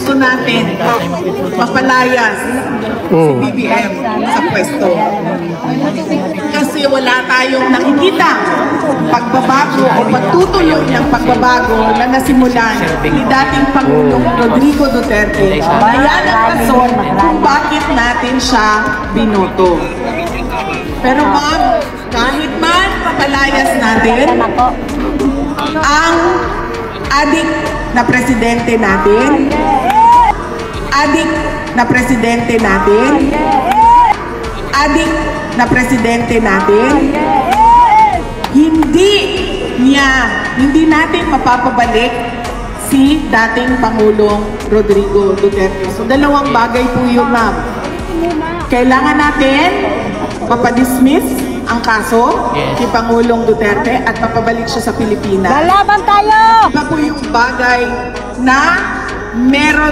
gusto natin mapalayas si BBM sa pwesto. Kasi wala tayong nakikita pagbabago o pagtutuloy ng pagbabago na nasimulan ni dating Pangulong Rodrigo Duterte. Yan ang rason kung bakit natin siya binoto. Pero ma'am, kahit man mapalayas natin ang adik na presidente natin, adik na presidente natin, adik na presidente natin, hindi natin mapapabalik si dating Pangulong Rodrigo Duterte. So dalawang bagay po yun, ma'am. Kailangan natin mapadismiss ang kaso ni Pangulong Duterte at mapabalik siya sa Pilipinas. Lalaban tayo! Iba po yung bagay na meron